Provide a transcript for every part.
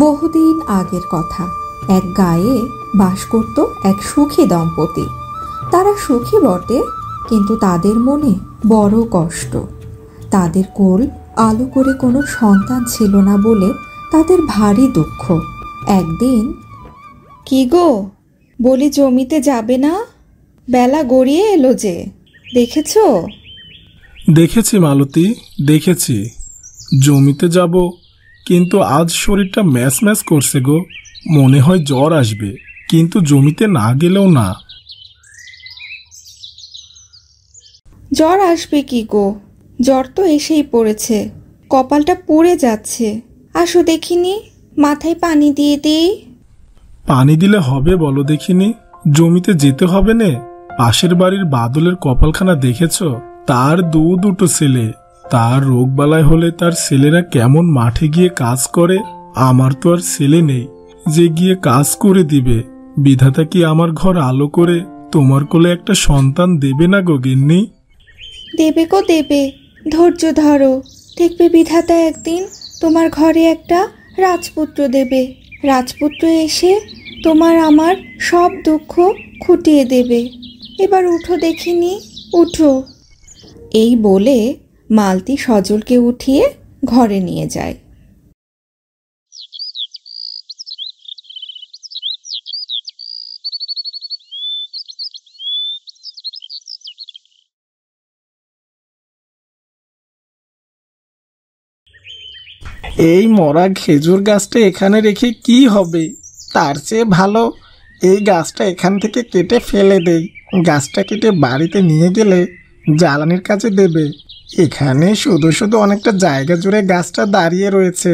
বহুদিন আগের কথা। এক গাঁয়ে বাস করত এক সুখী দম্পতি। তারা সুখী বটে, কিন্তু তাদের মনে বড় কষ্ট। তাদের কোল আলো করে কোনো সন্তান ছিল না বলে তাদের ভারী দুঃখ। একদিন, কি গো, বলি জমিতে যাবে না? বেলা গড়িয়ে এলো যে, দেখেছো? দেখেছি মালতী, দেখেছি। জমিতে যাব, কিন্তু আজ শরীরটা ম্যাচ ম্যাচ করছে গো। মনে হয় জ্বর আসবে, কিন্তু জমিতে না গেলেও না। জ্বর আসবে কি গো? জ্বর তো এসেই পড়েছে, কপালটা পুড়ে যাচ্ছে। আসো দেখিনি, মাথায় পানি দিয়ে দিই। পানি দিলে হবে বলো দেখিনি? জমিতে যেতে হবে নে। পাশের বাড়ির বাদলের কপালখানা দেখেছ? তার দুটো ছেলে। তার রোগবালাই হলে তার ছেলেরা কেমন মাঠে গিয়ে কাজ করে। আমার তো আর ছেলে নেই যে গিয়ে কাজ করে দিবে। বিধাতা কি আমার ঘর আলো করে তোমার কোলে একটা সন্তান দেবে না গো গিন্নি? দেবে গো দেবে, ধৈর্য ধরো। দেখবে বিধাতা একদিন তোমার ঘরে একটা রাজপুত্র দেবে। রাজপুত্র এসে তোমার আমার সব দুঃখ খুঁটিয়ে দেবে। এবার উঠো দেখিনি, উঠো। এই বলে মালতী সজলকে উঠিয়ে ঘরে নিয়ে যায়। এই মরা খেজুর গাছটা এখানে রেখে কি হবে? তার চেয়ে ভালো এই গাছটা এখান থেকে কেটে ফেলে দেই। গাছটা কেটে বাড়িতে নিয়ে গেলে জ্বালানির কাজে দেবে। এখানে শুধু শুধু অনেকটা জায়গা জুড়ে গাছটা দাঁড়িয়ে রয়েছে।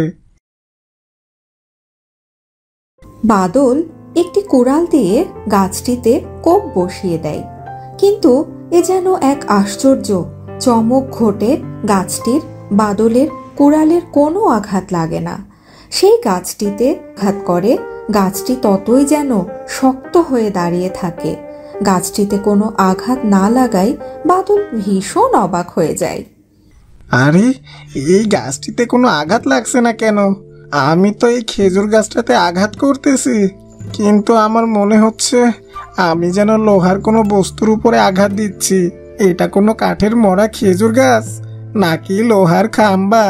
বাদল একটি কুড়াল দিয়ে গাছটিতে কোপ বসিয়ে দেয়, কিন্তু এ যেন এক আশ্চর্য চমক ঘটে। গাছটির বাদলের কুড়ালের কোনো আঘাত লাগে না। সেই গাছটিতে আঘাত করে, গাছটি ততই যেন শক্ত হয়ে দাঁড়িয়ে থাকে। গাছটিতে কোনো আঘাত না লাগায় বাদল ভীষণ অবাক হয়ে যায়। আরে, এই গাছটিতে কোনো আঘাত লাগছে না কেন? আমি তো এই খেজুর গাছটাতে আঘাত করতেছি, কিন্তু আমার মনে হচ্ছে আমি যেন লোহার কোনো বস্তুর উপরে আঘাত দিচ্ছি। এটা কোনো কাঠের মরা খেজুর গাছ নাকি লোহার খাম্বা?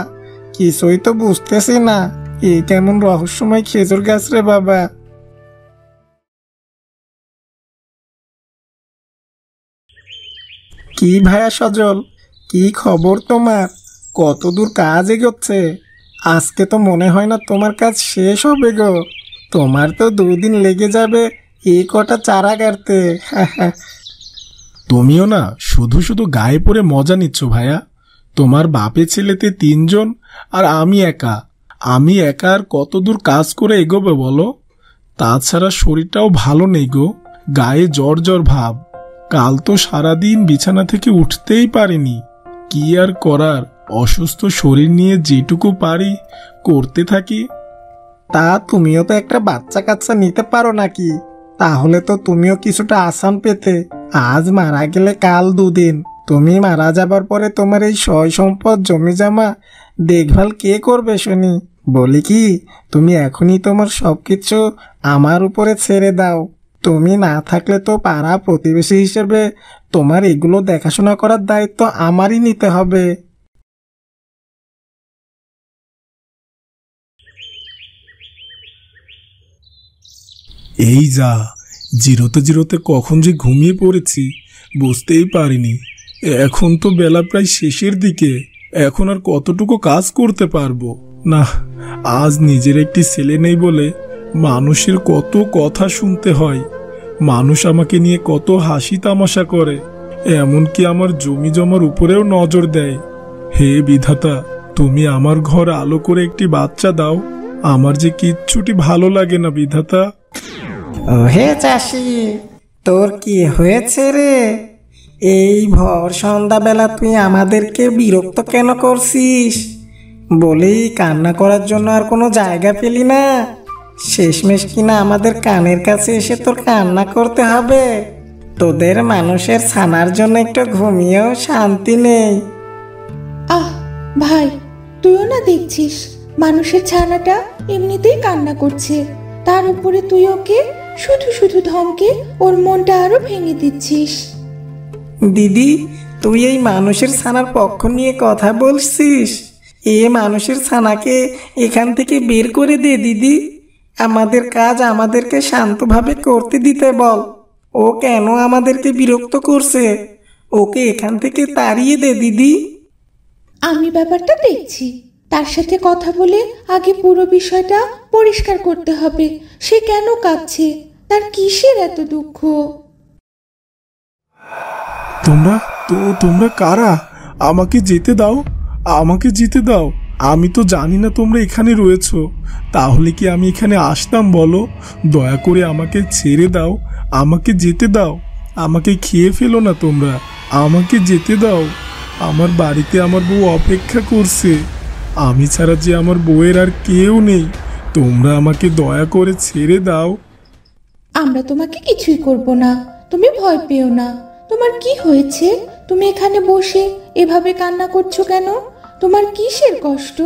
কিছুই তো বুঝতেছি না। এই কেমন রহস্যময় খেজুর গাছ রে বাবা। কি ভাইয়া সজল, কি খবর তোমার? কতদূর কাজ এগোচ্ছে? আজকে তো মনে হয় না তোমার কাজ শেষ হবে গো। তোমার তো 2 দিন লেগে যাবে এই কটা চারা গাড়তে। তুমিও না শুধু শুধু গায়ে পড়ে মজা নিচ্ছ ভাইয়া। তোমার বাপে ছেলেতে 3 জন আর আমি একা। আমি একা আর কতদূর কাজ করে এগোবে বলো? তাছাড়া শরীরটাও ভালো নেই গো, গায়ে জ্বর জ্বর ভাব। কাল তো সারাদিন বিছানা থেকে উঠতেই পারিনি। কি আর করার, অসুস্থ শরীর নিয়ে যেটুকু পারি করতে থাকি। তা তুমিও তো একটা বাচ্চা কাচ্চা নিতে পারো নাকি? তাহলে তো তুমিও কিছুটা আসান পেতে। আজ মারা গেলে কাল 2 দিন। তুমি মারা যাবার পরে তোমার এই সয় সম্পদ জমি জমা দেখভাল কে করবে শুনি? বলি কি, তুমি এখনই তোমার সবকিছু আমার উপরে ছেড়ে দাও। তুমি না থাকলে তো পাড়া প্রতিবেশী হিসেবে তোমার এগুলো দেখাশোনা করার দায়িত্ব আমারই নিতে হবে। এই যা, জিরোতে জিরোতে কখন যে ঘুমিয়ে পড়েছি বুঝতেই পারিনি। এখন তো বেলা প্রায় শেষের দিকে। এখন আর কতটুকু কাজ করতে পারবো না। আজ নিজের একটি ছেলে নেই বলে মানুষের কত কথা শুনতে হয়। মানুষ আমাকে নিয়ে কত হাসি তামাশা করে, এমনকি আমার জমি জমার উপরেও নজর দেয়। হে বিধাতা, তুমি আমার ঘর আলো করে একটি বাচ্চা দাও। আমার যে কিচ্ছুটি ভালো লাগে না বিধাতা। ওহে চাষি, তোর কি হয়েছে রে? এই ভর সন্ধ্যাবেলা তুই আমাদেরকে বিরক্ত কেন করছিস? বলি, কান্না করার জন্য আর কোনো জায়গা পেলি না? শেষমেশ কিনা আমাদের কানের কাছে এসে তোর কান্না করতে হবে? তোদের মানুষের ছানার জন্য একটু ঘুমিয়েও শান্তি নেই। আহ ভাই, তুইও না দেখছিস মানুষের ছানাটা এমনিতেই কান্না করছে, তার উপরে তুই ওকে শুধু শুধু ধমকে ওর মনটা আরো ভেঙে দিচ্ছিস। দিদি, তুই এই মানুষের ছানার পক্ষ নিয়ে কথা বলছিস? এ মানুষের ছানাকে এখান থেকে বের করে দে দিদি। আমাদের কাজ আমাদেরকে শান্তভাবে করতে দিতে বল। ও কেন আমাদেরকে বিরক্ত করছে? ওকে এখান থেকে তাড়িয়ে দে দিদি। আমি ব্যাপারটা দেখছি, তার সাথে কথা বলে আগে পুরো বিষয়টা পরিষ্কার করতে হবে। সে কেন কাঁদছে, তার কিসের এত দুঃখ? তোমরা কারা? আমাকে যেতে দাও, আমাকে যেতে দাও। আমি তো জানি না তোমরা এখানে রয়েছো, তাহলে কি আমি এখানে আসতাম বলো? দয়া করে আমাকে ছেড়ে দাও, আমাকে যেতে দাও। আমাকে খেয়ে ফেলো না তোমরা, আমাকে যেতে দাও। আমার বাড়িতে আমার বউ অপেক্ষা করছে, আমি ছাড়া যে আমার বউয়ের আর কেউ নেই। তোমরা আমাকে দয়া করে ছেড়ে দাও। আমরা তোমাকে কিছুই করব না, তুমি ভয় পেও না। তোমার কি হয়েছে? তুমি এখানে বসে এভাবে কান্না করছো কেন? তোমার কিসের কষ্ট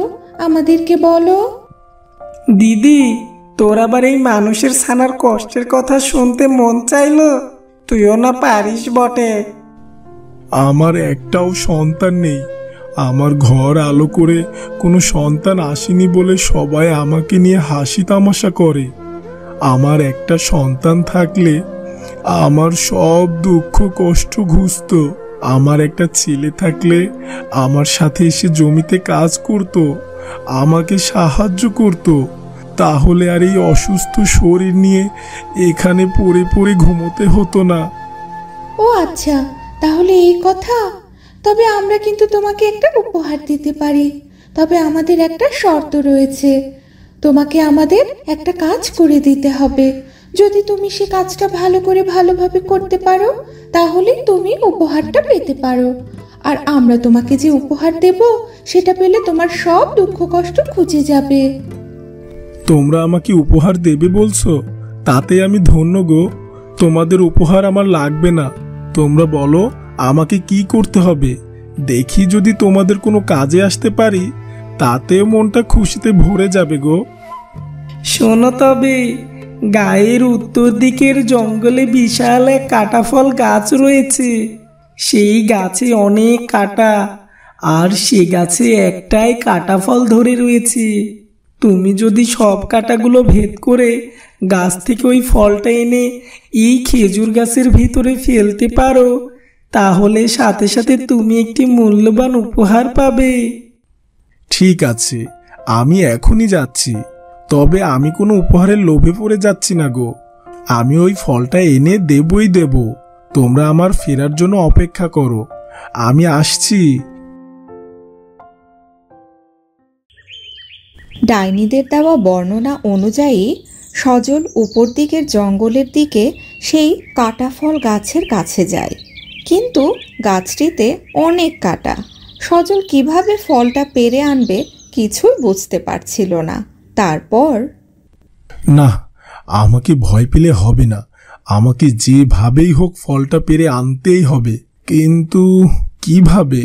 আমাদেরকে বলো। দিদি, তোর আবার এই মানুষের ছানার কষ্টের কথা শুনতে মন চাইলো? তুইও না পারিস বটে। আমার একটাও সন্তান নেই। আমার ঘর আলো করে কোনো সন্তান আসেনি বলে সবাই আমাকে নিয়ে হাসি তামাশা করে। আমার একটা সন্তান থাকলে আমার সব দুঃখ কষ্ট ঘুচতো। আমার একটা ছেলে থাকলে আমার সাথে এসে জমিতে কাজ করত, আমাকে সাহায্য করত। তাহলে আর এই অসুস্থ শরীর নিয়ে এখানে পড়ে পড়ে ঘুমোতে হতো না। ও আচ্ছা, তাহলে এই কথা। তবে আমরা কিন্তু তোমাকে একটা উপহার দিতে পারি, তবে আমাদের একটা শর্ত রয়েছে। তোমাকে আমাদের একটা কাজ করে দিতে হবে। যদি তুমি সে কাজটা ভালোভাবে করতে পারো, তাহলেই তুমি উপহারটা পেতে পারো। আর আমরা তোমাকে যে উপহার দেব, সেটা পেলে তোমার সব দুঃখ কষ্ট ঘুচে যাবে। তোমরা আমাকে উপহার দেবে বলছো? তাতে আমি ধন্য গো। তোমাদের উপহার আমার লাগবে না। তোমরা বলো আমাকে কি করতে হবে, দেখি যদি তোমাদের কোনো কাজে আসতে পারি, তাতেও মনটা খুশিতে ভরে যাবে গো। শোনো তবে, গায়ের উত্তর দিকের জঙ্গলে বিশাল এক কাঁটাফল গাছ রয়েছে। সেই গাছে অনেক কাঁটা, আর সে গাছে একটাই কাঁটাফল ধরে রয়েছে। তুমি যদি সব কাঁটাগুলো ভেদ করে গাছ থেকে ওই ফলটা এনে এই খেজুর গাছের ভিতরে ফেলতে পারো, তাহলে সাথে সাথে তুমি একটি মূল্যবান উপহার পাবে। ঠিক আছে, আমি এখনই যাচ্ছি। তবে আমি কোনো উপহারের লোভে পড়ে যাচ্ছি না গো। আমি ওই ফলটা এনে দেবই দেব। তোমরা আমার ফেরার জন্য অপেক্ষা করো, আমি আসছি। ডাইনিদের দেওয়া বর্ণনা অনুযায়ী সজল উপর দিকের জঙ্গলের দিকে সেই কাঁটাফল গাছের কাছে যায়, কিন্তু গাছটিতে অনেক কাঁটা। সজল কিভাবে ফলটা পেরে আনবে কিছুই বুঝতে পারছিল না। তারপর, না, আমাকে ভয় পেলে হবে না। আমাকে যেভাবেই হোক ফলটা পেরে আনতেই হবে। কিন্তু কিভাবে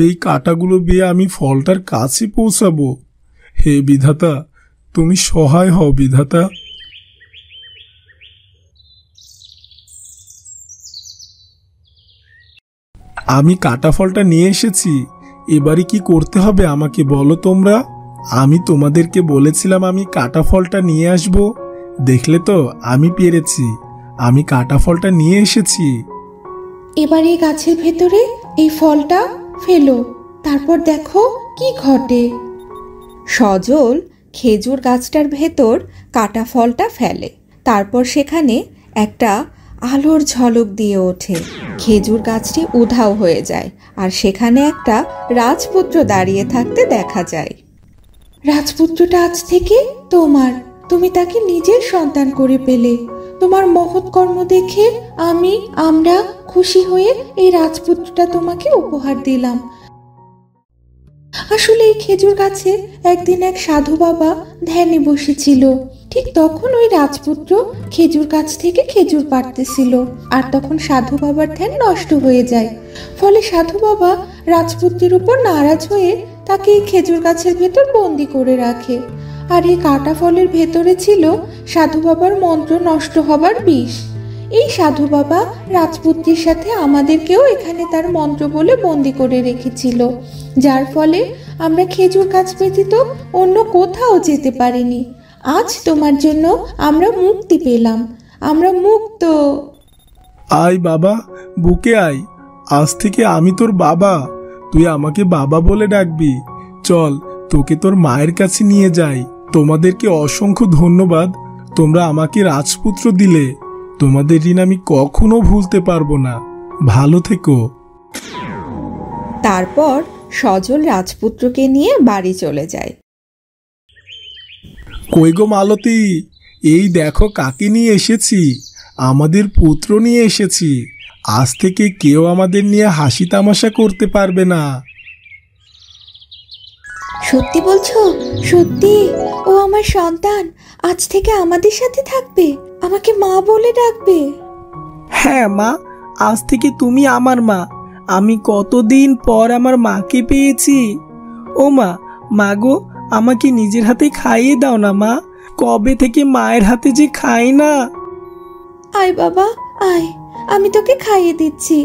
এই কাঁটাগুলো বেয়ে আমি ফলটার কাছে পৌঁছাবো? হে বিধাতা, তুমি সহায় হও বিধাতা। আমি কাঁটা ফলটা নিয়ে এসেছি। এবারে কি করতে হবে আমাকে বলো তোমরা। আমি তোমাদেরকে বলেছিলাম আমি কাঁটা ফলটা নিয়ে আসব। দেখলে তো, আমি পেরেছি। আমি কাঁটা ফলটা নিয়ে এসেছি। এবার এই গাছের ভেতরে এই ফলটা ফেলো, তারপর দেখো কি ঘটে। সজল খেজুর গাছটার ভেতর কাটা ফলটা ফেলে। তারপর সেখানে একটা আলোর ঝলক দিয়ে ওঠে। খেজুর গাছটি উধাও হয়ে যায়, আর সেখানে একটা রাজপুত্র দাঁড়িয়ে থাকতে দেখা যায়। রাজপুত্রটা আজ থেকে তোমার, তুমি তাকে নিজের সন্তান করে পেলে। তোমার মহৎ কর্ম দেখে আমরা খুশি হয়ে এই রাজপুত্রটা তোমাকে উপহার দিলাম। আসলে এই খেজুর গাছে একদিন এক সাধু বাবা ধ্যানে বসেছিল। ঠিক তখন ওই রাজপুত্র খেজুর গাছ থেকে খেজুর পাড়তেছিল, আর তখন সাধু বাবার ধ্যান নষ্ট হয়ে যায়। ফলে সাধু বাবা রাজপুত্রের উপর নারাজ হয়ে তাকে এই খেজুর গাছের ভেতর বন্দি করে রাখে। আর এই কাটা ফলের ভেতরে ছিল সাধু বাবার মন্ত্র নষ্ট হবার বিষ। এই সাধু বাবা রাজপুত্রের সাথে আমাদেরকেও এখানে তার মন্ত্র বলে বন্দি করে রেখেছিল, যার ফলে আমরা খেজুর গাছ ব্যতীত অন্য কোথাও যেতে পারিনি। আজ তোমার জন্য আমরা মুক্তি পেলাম, আমরা মুক্ত। আয় বাবা, বুকে আয়। আজ থেকে আমি তোর বাবা, তুই আমাকে বাবা বলে ডাকবি। চল, তোকে তোর মায়ের কাছে নিয়ে যাই। তোমাদেরকে অসংখ্য ধন্যবাদ, তোমরা আমাকে রাজপুত্র দিলে। তোমাদের ঋণ আমি কখনো ভুলতে পারবো না। ভালো থেকো। তারপর সজল রাজপুত্রকে নিয়ে বাড়ি চলে যায়। কই গো মালতী, এই দেখো কাকে নিয়ে এসেছি। আমাদের পুত্র নিয়ে এসেছি। আজ থেকে কেউ আমাদের নিয়ে হাসি তামাশা করতে পারবে না। সত্যি বলছো? সত্যি? ও আমার সন্তান আজ থেকে আমাদের সাথে থাকবে, আমাকে মা বলে ডাকবে। হ্যাঁ মা, আজ থেকে তুমি আমার মা। আমি কতদিন পর আমার মাকে পেয়েছি। ও মা, মা গো, আমাকে নিজের হাতে খাইয়ে দাও না মা। কবে থেকে মায়ের হাতে যে খাই না। আয় বাবা আয়, আমি তোকে খাইয়ে দিচ্ছি।